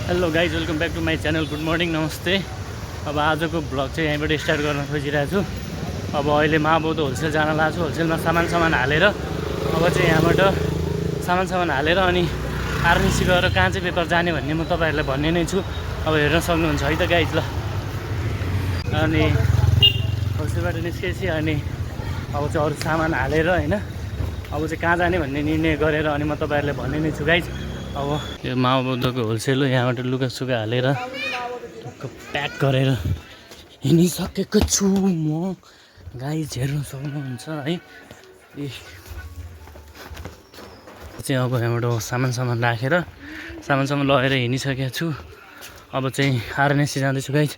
Hello guys, welcome back to my channel. Good morning, नमस्ते। अब आजको ब्लग चाहिँ यहीँबाट स्टार्ट गर्न खोजिरहेको छु। अब अहिले महाबौद्ध होलसेल जान लाग्छु। होलसेलमा सामान हालेर अब चाहिँ यहाँबाट सामान हालेर अनि आरएनसी गएर कहाँ चाहिँ पेपर जाने भन्ने म तपाईँहरूलाई भन्ने नै छु। अब हेर्न सक्नुहुन्छ है त गाइज। ल अनि होलसेलबाट निस्केपछि अनि अब चाहिँ अरू सामान हालेर होइन अब चाहिँ कहाँ जाने भन्ने निर्णय गरेर अनि म तपाईँहरूलाई भन्ने नै छु गाइज। अब यो महाबौद्धको होलसेल हो, यहाँबाट लुगासुगा हालेर प्याक गरेर हिँडिसकेको छु म गाइज, हेर्न सक्नुहुन्छ है। चाहिँ अब यहाँबाट सामान राखेर सामान लगेर हिँडिसकेको छु। अब चाहिँ आरएनएससी जाँदैछु गाइज,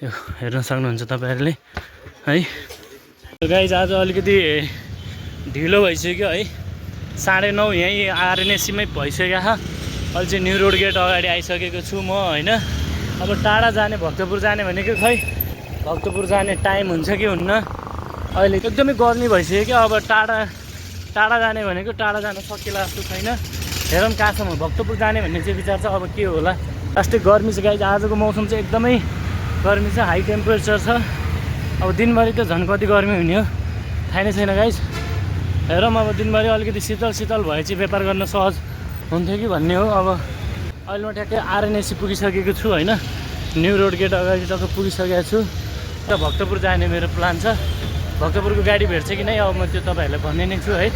यो हेर्न सक्नुहुन्छ तपाईँहरूले है। गाइज आज अलिकति ढिलो भइसक्यो है, 9:30 यहीँ आरएनएससीमै भइसक्यो। अहिले चाहिँ न्यू रोड गेट अगाडि आइसकेको छु म होइन। अब टाढा जाने भक्तपुर जाने भनेको खै भक्तपुर जाने टाइम हुन्छ कि हुन्न। अहिले एकदमै गर्मी भइसक्यो क्या। अब टाढा जाने भनेको टाढा जान सकिला जस्तो छैन। हेरौँ कहाँसम्म भक्तपुर जाने भन्ने चाहिँ विचार छ। अब के होला, लास्टै गर्मी छ गाइज। आजको मौसम चाहिँ एकदमै गर्मी छ, हाई टेम्परेचर छ। अब दिनभरि त झन् कति गर्मी हुने हो थाहा नै छैन गाइज। हेरौँ अब दिनभरि अलिकति शीतल भए चाहिँ व्यापार गर्न सहज हुन्थ्यो कि भन्ने हो। अब अहिले म ठ्याक्कै आरएनएससी पुगिसकेको छु होइन। न्यू रोड गेट अगाडि टक्क पुगिसकेको छु र भक्तपुर जाने मेरो प्लान छ। भक्तपुरको गाडी भेट्छ कि नै अब म त्यो तपाईँहरूलाई भन्ने नै छु है।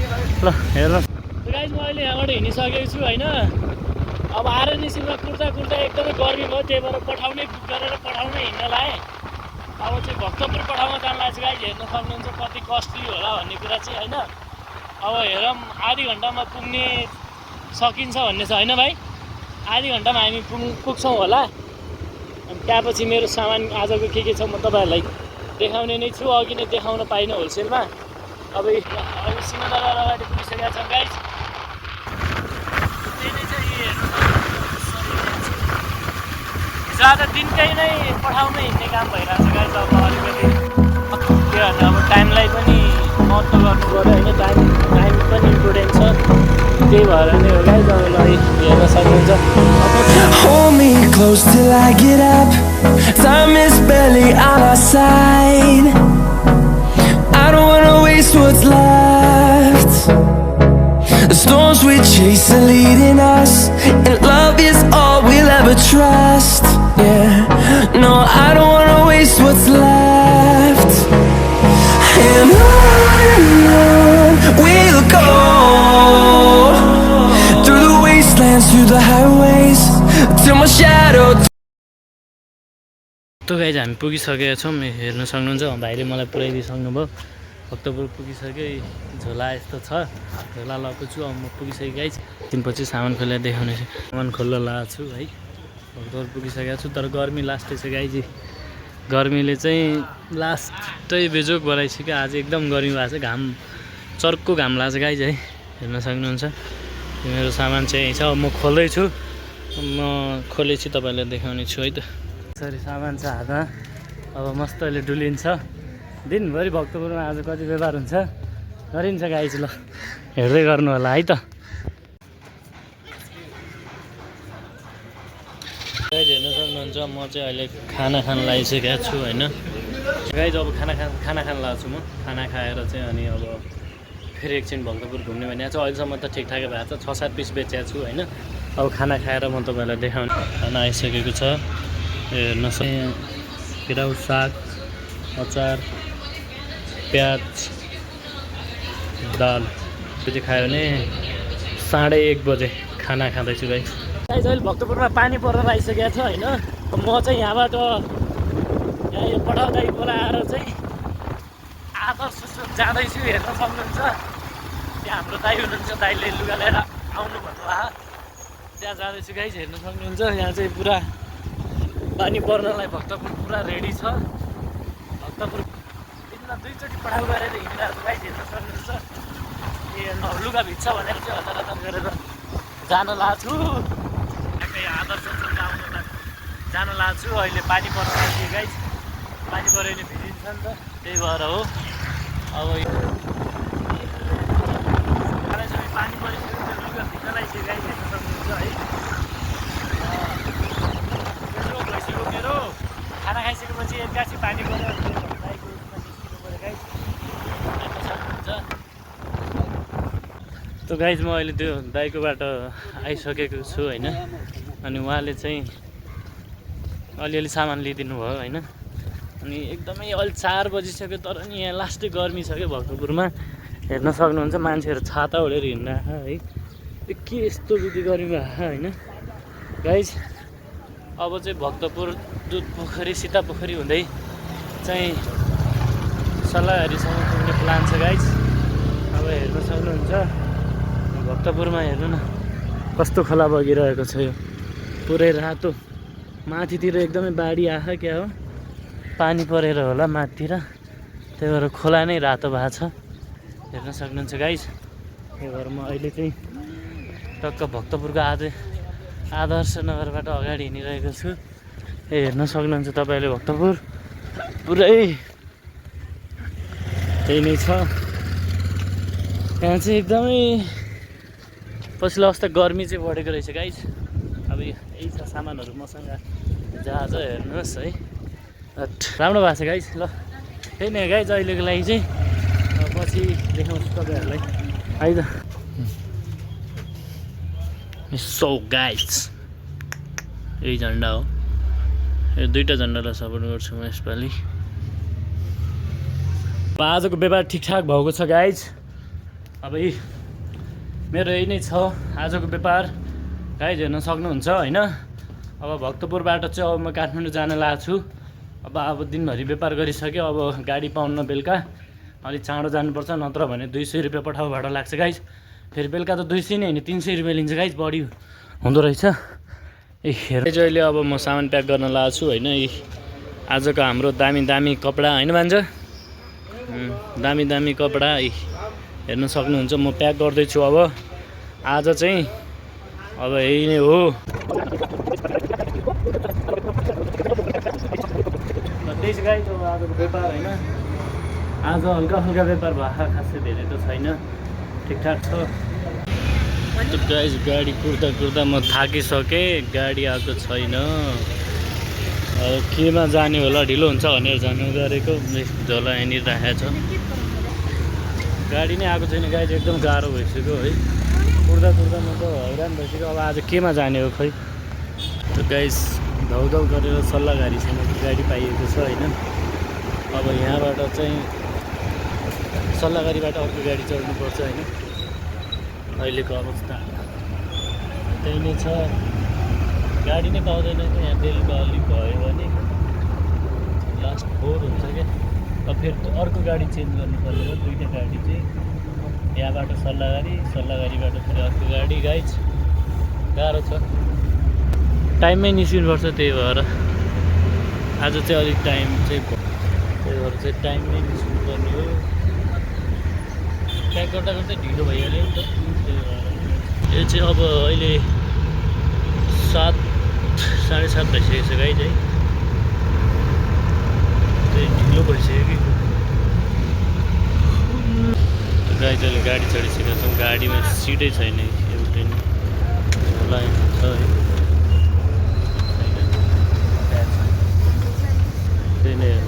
ल हेर्नुहोस् गाइज, म अहिले यहाँबाट हिँडिसकेको छु होइन। अब आरएनएससीमा कुर्दा एकदमै गर्मी भयो, त्यही भएर बुक गरेर पठाउनै हिँड्न लाएँ। अब चाहिँ भक्तपुर पठाउन जान लाग्छ गाइज। हेर्न सक्नुहुन्छ कति कस्टली होला भन्ने कुरा चाहिँ होइन। अब हेरौँ आधी घन्टामा पुग्ने सकिन्छ भन्ने छ होइन भाइ। आधी घन्टामा हामी पुग्छौँ होला। अनि त्यहाँपछि मेरो सामान आजको के छ म तपाईँहरूलाई देखाउने नै छु। अघि नै देखाउन पाइनँ होलसेलमा। अब सिंहदरबार अगाडि पुगिसकेका छौँ गाइज। त्यही नै चाहिँ हिजो आज दिनकै नै पठाउन हिँड्ने काम भइरहेको छ गाइज। अब अलिकति के भन्नु, अब टाइमलाई पनि महत्त्व गर्नु पऱ्यो होइन। टाइम पनि इम्पोर्टेन्ट छ, त्यही भएर नै हो गाइज। अब हेर्न सक्नुहुन्छ। Hold me close till I get up. Time is barely on our side. I don't wanna waste what's left. The storms we chase are leading us, and love is all we'll ever trust. Yeah, no, I don't wanna waste what's left. And on we'll go, through the wastelands, through the highways, till my shadow. त guys हामी पुगिसकेका छौँ, हेर्न सक्नुहुन्छ। भाइले मलाई पुऱ्याइदिइसक्नु भयो। भक्तपुर पुगिसक्यो, झोला यस्तो छ, झोला लगाएको छु। अब म पुगिसकेँ गाइज। त्यसपछि सामान खोलेर देखाउने छु। सामान खोल्न लगाएको छु है। भक्तपुर पुगिसकेको छु, तर गर्मी लास्टै छ गाइज। गर्मीले चाहिँ लास्टै बेजोग बनाइसक्यो। आज एकदम गर्मी भएको छ, चर्को घाम लाग्छ गाइज है। हेर्न सक्नुहुन्छ मेरो सामान चाहिँ यही छ। अब म खोल्दैछु, म खोलेपछि तपाईँलाई देखाउने छु है त। यसरी सामान छ हातमा, अब मस्तले डुलिन्छ। दिनभरि भक्तपुरमा आज कति व्यापार हुन्छ गरिन्छ गाइज। ल हेर्दै गर्नु होला है त। गाइज हेर्न सक्नुहुन्छ, म चाहिँ अहिले खाना खान लागिसकेको छु होइन। गाइज अब खाना खान लाग्छु म। खाना खाएर चाहिँ अनि अब फेरि एकछिन भक्तपुर घुम्ने भनेको छ। अहिलेसम्म त ठिकठाकै भएको छ, 6-7 पिस बेचेको छु होइन। अब खाना खाएर म तपाईँलाई देखाउने। खाना आइसकेको छ, हेर्न पिराउ, साग, अचार, प्याज, दाल। त्यो चाहिँ खायो भने 1:30 बजे खाना खाँदैछु गाइज। अहिले भक्तपुरमा पानी परेर आइसकेको छ होइन। म चाहिँ यहाँबाट यहाँ यो पठाउ दाइ बोलाएर चाहिँ आदर्श जाँदैछु। हेर्न सक्नुहुन्छ त्यहाँ हाम्रो दाइ हुनुहुन्छ, दाइले लुगा लिएर आउनु भन्नुभयो। त्यहाँ जाँदैछु गाइज, हेर्न सक्नुहुन्छ। यहाँ चाहिँ पुरा पानी पर्नलाई भक्तपुर पुरा रेडी छ। भक्तपुर दिनमा 2 चोटि पठाउ गरेर हिँडिरहेको छु गाइज, हेर्न सक्नुहुन्छ। लुगा भिज्छ भनेर चाहिँ हतार गरेर जान लाग्छु। आदर्श जान लाग्छु। अहिले पानी पर्न लाग्यो गाइज। पानी पऱ्यो भने भिजिन्छ नि त, त्यही भएर हो। अब पानी परिसक्यो, लुगा भिज्न लागिसक्यो गाइज, हेर्न सक्नुहुन्छ है। सो गाइज म अहिले त्यो दाइकोबाट आइसकेको छु होइन। अनि उहाँले चाहिँ अलिअलि सामान लिइदिनु भयो होइन। अनि एकदमै अहिले 4 बजिसक्यो तर नि यहाँ लास्टै गर्मी छ क्या भक्तपुरमा। हेर्न सक्नुहुन्छ मान्छेहरू छाता ओढेर हिँडिरहेको है। यो के यस्तो विधि गर्मी भएको होइन गाइज। अब चाहिँ भक्तपुर दुध पोखरी सीता पोखरी हुँदै चाहिँ सल्लाहरीसम्म पुग्ने प्लान छ गाइज। अब हेर्न सक्नुहुन्छ भक्तपुरमा हेर्नु न कस्तो खोला बगिरहेको छ। यो पुरै रातो माथितिर एकदमै बाढी आयो क्या हो, पानी परेर होला माथितिर, त्यही भएर खोला नै रातो भएको छ हेर्न सक्नुहुन्छ गाइज। त्यही भएर म अहिले चाहिँ टक्क भक्तपुरको आदर्श नगरबाट अगाडि हिँडिरहेको छु। हेर्न सक्नुहुन्छ तपाईँले भक्तपुर पुरै त्यही नै छ। यहाँ चाहिँ एकदमै पछिल्लो अवस्था गर्मी चाहिँ बढेको रहेछ गाइज। अब यही छ सामानहरू मसँग जहाज हेर्नुहोस् है। राम्रो भएको छ गाइज। ल त्यही नै गाइज अहिलेको लागि चाहिँ पछि देखाउँछु तपाईँहरूलाई है त। सो गाइज यही झन्डा हो, यो 2टा झन्डालाई सपोर्ट गर्छु म यसपालि। अब आजको व्यापार ठिकठाक भएको छ गाइज। अब मेरो यही नै छ आजको व्यापार गाइज, हेर्न सक्नुहुन्छ होइन। अब भक्तपुरबाट चाहिँ अब म काठमाडौँ जान लागेको छु। अब दिनभरि व्यापार गरिसक्यो, अब गाडी पाउन बेलुका अलिक चाँडो जानुपर्छ, नत्र भने 200 रुपियाँ पठाउ भाडा लाग्छ गाइज। फेरि बेलुका त 200 नै होइन 300 रुपियाँ लिन्छ गाइज, बढी हुँदो रहेछ। हेर्नु अहिले अब म सामान प्याक गर्न लागेको छु होइन। आजको हाम्रो दामी दामी कपडा होइन भान्जा, दामी दामी कपडा हेर्न सक्नुहुन्छ। म प्याक गर्दैछु अब आज चाहिँ अब यही नै हो। त्यही छ गाइज अब आजको व्यापार होइन। आज हल्का हल्का व्यापार भएको खासै धेरै त छैन, ठिकठाक छ। त्यो गाइज गाडी कुर्दा कुर्दा म थाकिसकेँ, गाडी आएको छैन। अब केमा जाने होला, ढिलो हुन्छ भनेर जानु गरेको, झोला यहाँनिर राखेको छ। गाडी नै आएको छैन गाइज, एकदम गाह्रो भइसक्यो है। कुर्दा कुर्दा म त हैरान भइसक्यो। अब आज केमा जाने हो खै। त गाइज धौधौ गरेर सल्लाहघारीसम्म गाडी पाइएको छ होइन। अब यहाँबाट चाहिँ सल्लाहघारीबाट अर्को गाडी चढ्नुपर्छ होइन। अहिलेको अवस्था त्यही नै छ, गाडी नै पाउँदैन। यहाँ बेलुका अलिक भयो भने लास्ट 4 हुन्छ क्या। अब फेरि अर्को गाडी चेन्ज गर्नुपर्ने हो। 2टा गाडी चाहिँ यहाँबाट सल्लाहघारीबाट फेरि अर्को गाडी गाइज, गाह्रो छ। टाइममै निस्किनुपर्छ, त्यही भएर आज चाहिँ अलिक टाइम चाहिँ त्यही भएर चाहिँ टाइममै निस्किनुपर्ने हो। प्याक गर्दा गर्दै ढिलो भइहाल्यो नि त। यो चाहिँ अब अहिले 7 साढे 7 भइसकेको छ गाइज है। त्यही ढिलो भइसक्यो कि गाइज। अहिले गाडी चढिसकेको छौँ, गाडीमा सिटै छैन, एउटै नै लाइन छ है। त्यही नै हो।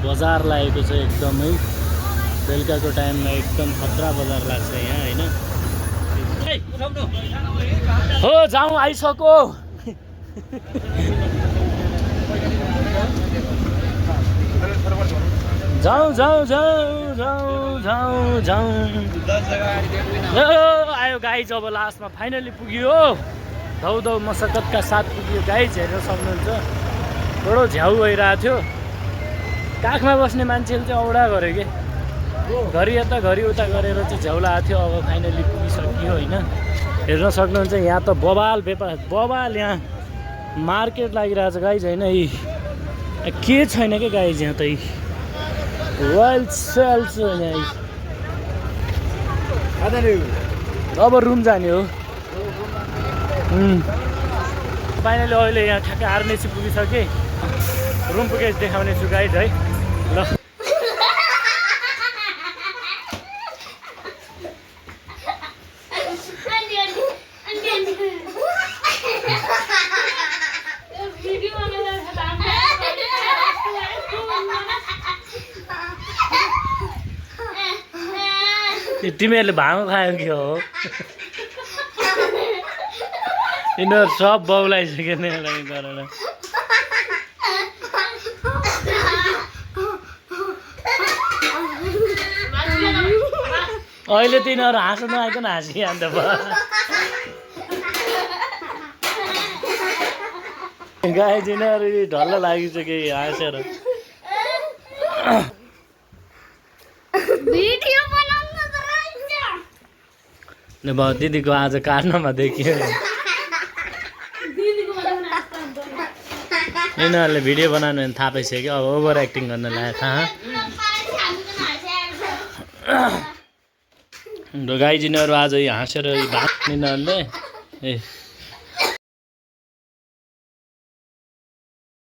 बजार लागेको छ एकदमै, बेलुकाको टाइममा एकदम खतरा बजार लाग्छ यहाँ होइन। हो जाउँ आइसक्यो। जाउँ जाउँ जाउँ जाउँ जाउँ जाउँ आयो गाइज। अब लास्टमा फाइनली पुग्यो, धौधौ मसक्कतका साथ पुग्यो गाइज। हेर्न सक्नुहुन्छ बडो झ्याउ भइरहेको थियो। काखमा बस्ने मान्छेले चाहिँ औडा गऱ्यो कि, घरि यता घरि उता गरेर चाहिँ झ्याउ लागेको थियो। अब फाइनली पुगिसक्यो होइन। हेर्न सक्नुहुन्छ यहाँ त बबाल व्यापार, बबाल यहाँ मार्केट लागिरहेको छ गाइज होइन। के छैन क्या गाइज यहाँ त वाइल्ड सेल्स यहाँ। अब रुम जाने हो। फाइनली अहिले यहाँ ठ्याक्कै आर्नेसी पुगिसकेँ, रुम पुगेर देखाउने छु गाइज है। ल तिमीहरूले भाँगो खायो कि हो यिनीहरू सब बौलाइसक्यो नि यसलाई गरेर अहिले तिनीहरू हाँस्नु नआइकन हाँसिहाल्छ गाई तिनीहरू ढल्ल लागिसक्यो हाँसेर दिदीको आज काट्नमा देखियो यिनीहरूले भिडियो बनाउनु भने थाहा पाइसक्यो अब ओभर एक्टिङ गर्न लाग्यो थाहा गाई जिनीहरू आज हाँसेर यिनीहरूले ए